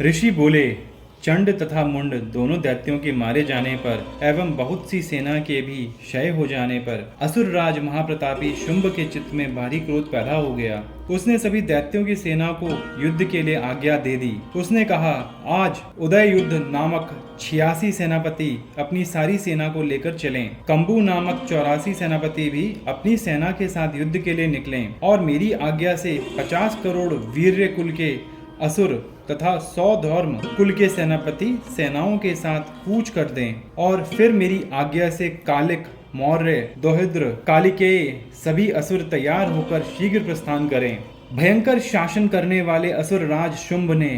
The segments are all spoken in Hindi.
ऋषि बोले, चंड तथा मुंड दोनों दैत्यों के मारे जाने पर एवं बहुत सी सेना के भी क्षय हो जाने पर असुर राज महाप्रतापी शुंभ के चित्त में भारी क्रोध पैदा हो गया। उसने सभी दैत्यों की सेना को युद्ध के लिए आज्ञा दे दी। उसने कहा, आज उदय युद्ध नामक 86 सेनापति अपनी सारी सेना को लेकर चलें। कंबू नामक 84 सेनापति भी अपनी सेना के साथ युद्ध के लिए निकलें और मेरी आज्ञा से 50 करोड़ वीर्य कुल के असुर तथा 100 धर्म कुल के सेनापति सेनाओं के साथ कूच कर दें और फिर मेरी आज्ञा से कालिक, मौर्य, दोहिद्र, कालिकेय सभी असुर तैयार होकर शीघ्र प्रस्थान करें। भयंकर शासन करने वाले असुर राज शुंभ ने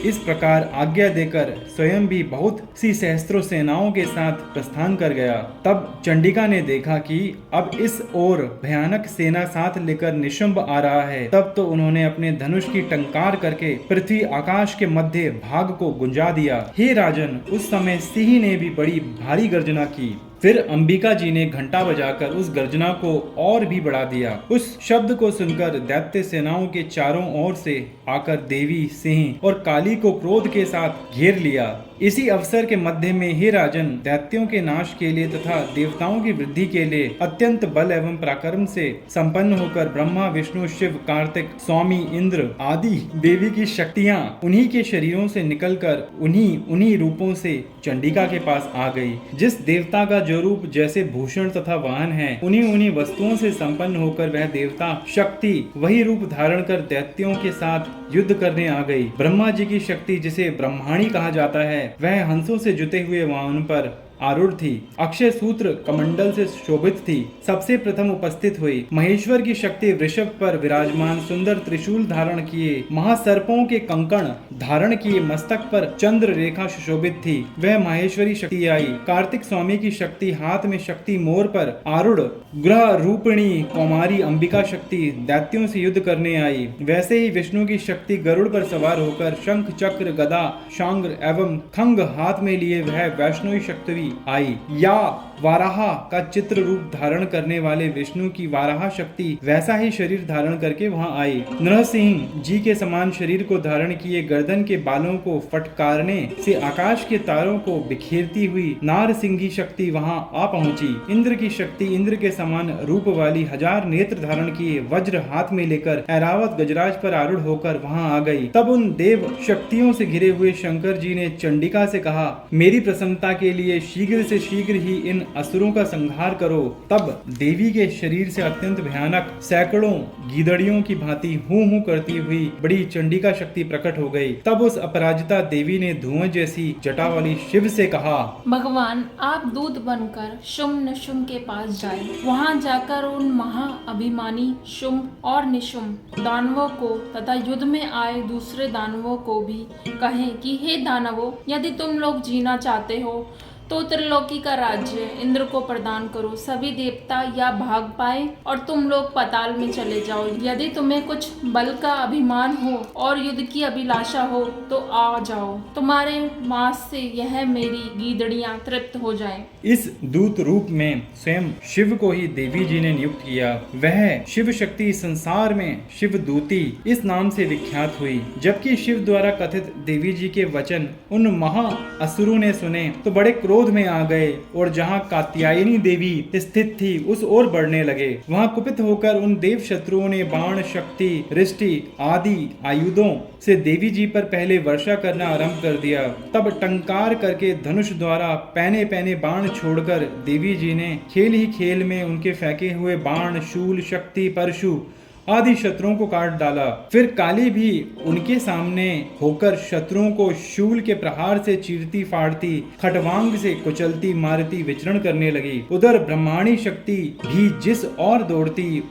इस प्रकार आज्ञा देकर स्वयं भी बहुत सी सहस्त्रों सेनाओं के साथ प्रस्थान कर गया। तब चंडिका ने देखा कि अब इस ओर भयानक सेना साथ लेकर निशुंभ आ रहा है। तब तो उन्होंने अपने धनुष की टंकार करके पृथ्वी आकाश के मध्य भाग को गुंजा दिया। हे राजन, उस समय सिंह ने भी बड़ी भारी गर्जना की। फिर अंबिका जी ने घंटा बजाकर उस गर्जना को और भी बढ़ा दिया। उस शब्द को सुनकर दैत्य सेनाओं के चारों ओर से आकर देवी, सिंह और काली को क्रोध के साथ घेर लिया। इसी अवसर के मध्य में हे राजन, दैत्यों के नाश के लिए तथा देवताओं की वृद्धि के लिए अत्यंत बल एवं पराक्रम से संपन्न होकर ब्रह्मा, विष्णु, शिव, कार्तिक, स्वामी, इंद्र आदि देवी की शक्तियां उन्हीं के शरीरों से निकलकर उन्हीं रूपों से चंडिका के पास आ गई। जिस देवता का जो रूप जैसे भूषण तथा वाहन है, उन्हीं वस्तुओं से संपन्न होकर वह देवता शक्ति वही रूप धारण कर दैत्यों के साथ युद्ध करने आ गई। ब्रह्मा जी की शक्ति, जिसे ब्रह्माणी कहा जाता है, वह हंसों से जुते हुए वाहन पर आरूढ़ थी। अक्षय सूत्र कमंडल से शोभित थी। सबसे प्रथम उपस्थित हुई। महेश्वर की शक्ति वृषभ पर विराजमान सुंदर त्रिशूल धारण किए, महासर्पों के कंकण धारण किए, मस्तक पर चंद्र रेखा सुशोभित थी। वह माहेश्वरी शक्ति आई। कार्तिक स्वामी की शक्ति हाथ में शक्ति मोर पर आरूढ़ ग्रह रूपिणी कौमारी अंबिका शक्ति दैत्यों से युद्ध करने आई। वैसे ही विष्णु की शक्ति गरुड़ पर सवार होकर शंख, चक्र, गदा, शांग्र एवं खंग हाथ में लिए वह वैष्णवी शक्ति आई। या वाराहा का चित्र रूप धारण करने वाले विष्णु की वाराहा शक्ति वैसा ही शरीर धारण करके वहां आई। नरसिंह जी के समान शरीर को धारण किए, गर्दन के बालों को फटकारने से आकाश के तारों को बिखेरती हुई नारसिंही शक्ति वहां आ पहुंची। इंद्र की शक्ति इंद्र के समान रूप वाली 1000 नेत्र धारण किए, वज्र हाथ में लेकर ऐरावत गजराज पर आरूढ़ होकर वहां आ गई। तब उन देव शक्तियों से घिरे हुए शंकर जी ने चंडिका से कहा, मेरी प्रसन्नता के लिए शीघ्र से शीघ्र ही इन असुरों का संहार करो। तब देवी के शरीर से अत्यंत भयानक सैकड़ों गीदड़ियों की भांति हूं हूं करती हुई बड़ी चंडिका शक्ति प्रकट हो गई। तब उस अपराजिता देवी ने धुआं जैसी जटा वाली शिव से कहा, भगवान, आप दूत बनकर शुंभ निशुंभ के पास जाएं। वहां जाकर उन महा अभिमानी शुंभ और निशुंभ दानवों को तथा युद्ध में आए दूसरे दानवों को भी कहें कि हे दानवों, यदि तुम लोग जीना चाहते हो तो त्रिलोकी का राज्य इंद्र को प्रदान करो। सभी देवता या भाग पाए और तुम लोग पाताल में चले जाओ। यदि तुम्हें कुछ बल का अभिमान हो और युद्ध की अभिलाषा हो तो आ जाओ। तुम्हारे मांस से यह मेरी गीदड़ियां तृप्त हो जाएं। इस दूत रूप में स्वयं शिव को ही देवी जी ने नियुक्त किया। वह शिव शक्ति संसार में शिव दूती इस नाम से विख्यात हुई। जबकि शिव द्वारा कथित देवी जी के वचन उन महा असुरों ने सुने तो बड़े क्रोध में आ गए और जहां कात्यायनी देवी स्थित थी उस ओर बढ़ने लगे। वहां कुपित होकर उन देव शत्रुओं ने बाण, शक्ति, रिष्टि आदि आयुधों से देवी जी पर पहले वर्षा करना आरंभ कर दिया। तब टंकार करके धनुष द्वारा पैने पैने बाण छोड़कर देवी जी ने खेल ही खेल में उनके फेंके हुए बाण, शूल, शक्ति, परशु आदि शत्रुओं को काट डाला। फिर काली भी उनके सामने होकर शत्रुओं को शूल के प्रहार से चीरती फाड़ती, खटवांग से कुचलती मारती विचरण करने लगी। उधर ब्रह्माणी शक्ति भी जिस और दौड़ती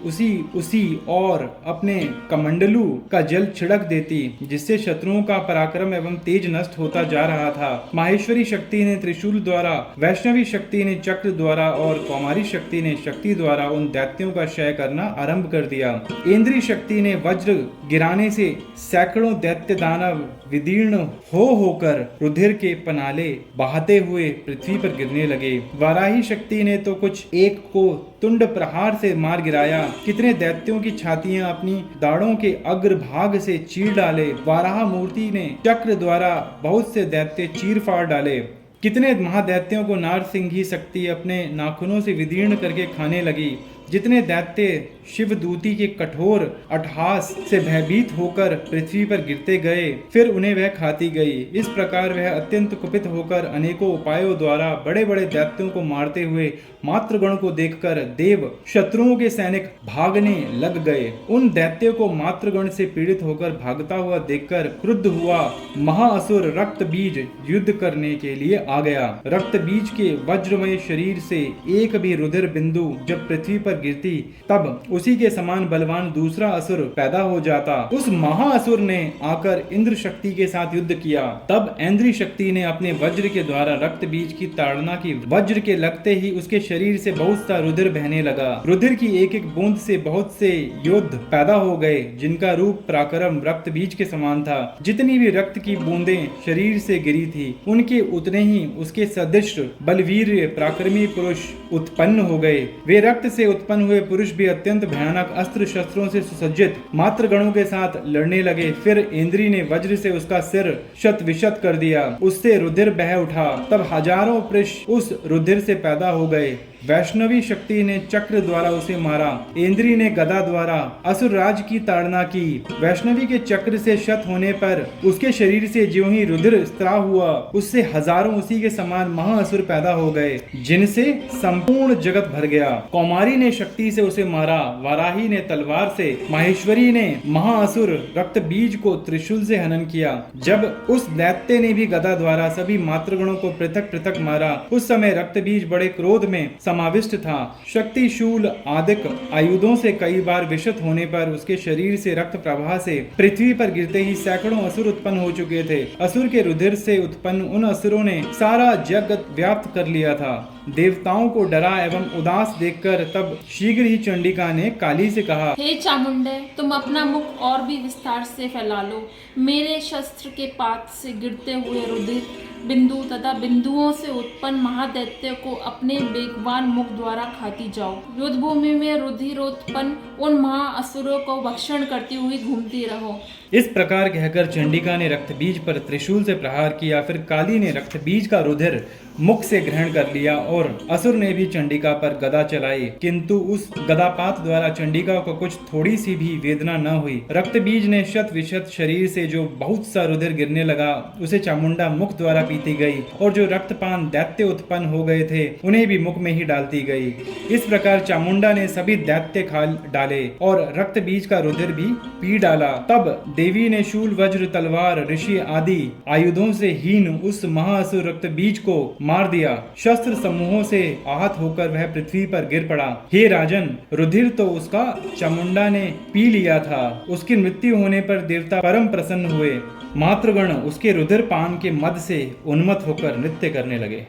उसी और अपने कमंडलू का जल छिड़क देती, जिससे शत्रुओं का पराक्रम एवं तेज नष्ट होता जा रहा था। माहेश्वरी शक्ति ने त्रिशूल द्वारा, वैष्णवी शक्ति ने चक्र द्वारा और कौमारी शक्ति ने शक्ति द्वारा उन दैत्यों का क्षय करना आरंभ कर दिया। इंद्री शक्ति ने वज्र गिराने से सैकड़ों दैत्य दानव विदीर्ण होकर रुधिर के पनाले बहाते हुए पृथ्वी पर गिरने लगे। वाराही शक्ति ने तो कुछ एक को तुंड प्रहार से मार गिराया। कितने दैत्यों की छातियां अपनी दाढ़ों के अग्रभाग से चीर डाले। वाराह मूर्ति ने चक्र द्वारा बहुत से दैत्य चीर फाड़ डाले। कितने महादैत्यों को नारसिंही शक्ति अपने नाखूनों से विदीर्ण करके खाने लगी। जितने दैत्य शिवदूती के कठोर अट्टहास से भयभीत होकर पृथ्वी पर गिरते गए, फिर उन्हें वह खाती गई। इस प्रकार वह अत्यंत कुपित होकर अनेकों उपायों द्वारा बड़े बड़े दैत्यों को मारते हुए मातृगण को देखकर देव शत्रुओं के सैनिक भागने लग गए। उन दैत्यों को मातृगण से पीड़ित होकर भागता हुआ देखकर क्रुद्ध हुआ महाअसुर रक्त बीज युद्ध करने के लिए आ गया। रक्त बीज के वज्रमय शरीर से एक भी रुधिर बिंदु जब पृथ्वी पर गिरती, तब उसी के समान बलवान दूसरा असुर पैदा हो जाता। उस महाअसुर ने आकर इंद्र शक्ति के साथ युद्ध किया। तब इंद्री शक्ति ने अपने वज्र के द्वारा रक्त बीज की ताड़ना की। वज्र के लगते ही उसके शरीर से बहुत सा रुधिर बहने लगा। रुधिर की एक एक बूंद से बहुत से योद्ध पैदा हो गए, जिनका रूप पराक्रम रक्त बीज के समान था। जितनी भी रक्त की बूंदें शरीर से गिरी थी, उनके उतने ही उसके सदृश बलवीर पराक्रमी पुरुष उत्पन्न हो गए। वे रक्त से उत्पन्न हुए पुरुष भी अत्यंत भयानक अस्त्र शस्त्रों से सुसज्जित मातृगणों के साथ लड़ने लगे। फिर इंद्री ने वज्र से उसका सिर शत विशत कर दिया। उससे रुधिर बह उठा। तब हजारों पुरुष उस रुधिर से पैदा हो गए। वैष्णवी शक्ति ने चक्र द्वारा उसे मारा। इंद्री ने गदा द्वारा असुर राज की ताड़ना की। वैष्णवी के चक्र से शत होने पर उसके शरीर से ज्यों ही रुधिर स्त्राव हुआ, उससे हजारों उसी के समान महाअसुर पैदा हो गए, जिनसे संपूर्ण जगत भर गया। कौमारी ने शक्ति से उसे मारा। वाराही ने तलवार से, माहेश्वरी ने महाअसुर रक्त बीज को त्रिशूल से हनन किया। जब उस दैत्य ने भी गदा द्वारा सभी मातृगणों को पृथक पृथक मारा, उस समय रक्त बीज बड़े क्रोध में समाविष्ट था। शक्ति शूल आदिक आयुधों से कई बार विशत होने पर उसके शरीर से रक्त प्रवाह से पृथ्वी पर गिरते ही सैकड़ों असुर उत्पन्न हो चुके थे। असुर के रुधिर से उत्पन्न उन असुरों ने सारा जगत व्याप्त कर लिया था। देवताओं को डरा एवं उदास देखकर तब शीघ्र ही चंडिका ने काली से कहा, हे चामुंडे, तुम अपना मुख और भी विस्तार से फैला लो। मेरे शस्त्र के पात से गिरते हुए रुधिर बिंदु तथा बिंदुओं से उत्पन्न महादैत्य को अपने बेगवान मुख द्वारा खाती जाओ। युद्ध भूमि में रुधिरोत्पन्न उन महाअसुरों को भक्षण करती हुई घूमती रहो। इस प्रकार कहकर चंडिका ने रक्त बीज पर त्रिशूल से प्रहार किया। फिर काली ने रक्त बीज का रुधिर मुख से ग्रहण कर लिया और असुर ने भी चंडिका पर गदा चलाई, किंतु उस गदापात द्वारा चंडिका को कुछ थोड़ी सी भी वेदना न हुई। रक्त बीज ने शत विशत शरीर से जो बहुत सा रुधिर गिरने लगा, उसे चामुंडा मुख द्वारा पीती गई, और जो रक्तपान दैत्य उत्पन्न हो गए थे, उन्हें भी मुख में ही डालती गई। इस प्रकार चामुंडा ने सभी दैत्य खा डाले और रक्त बीज का रुधिर भी पी डाला। तब देवी ने शूल वज्र तलवार ऋषि आदि आयुधों से हीन उस महाअसुर रक्त बीज को मार दिया। शस्त्र समूहों से आहत होकर वह पृथ्वी पर गिर पड़ा। हे राजन, रुधिर तो उसका चामुंडा ने पी लिया था। उसकी मृत्यु होने पर देवता परम प्रसन्न हुए। मातृगण उसके रुधिर पान के मद से उन्मत्त होकर नृत्य करने लगे।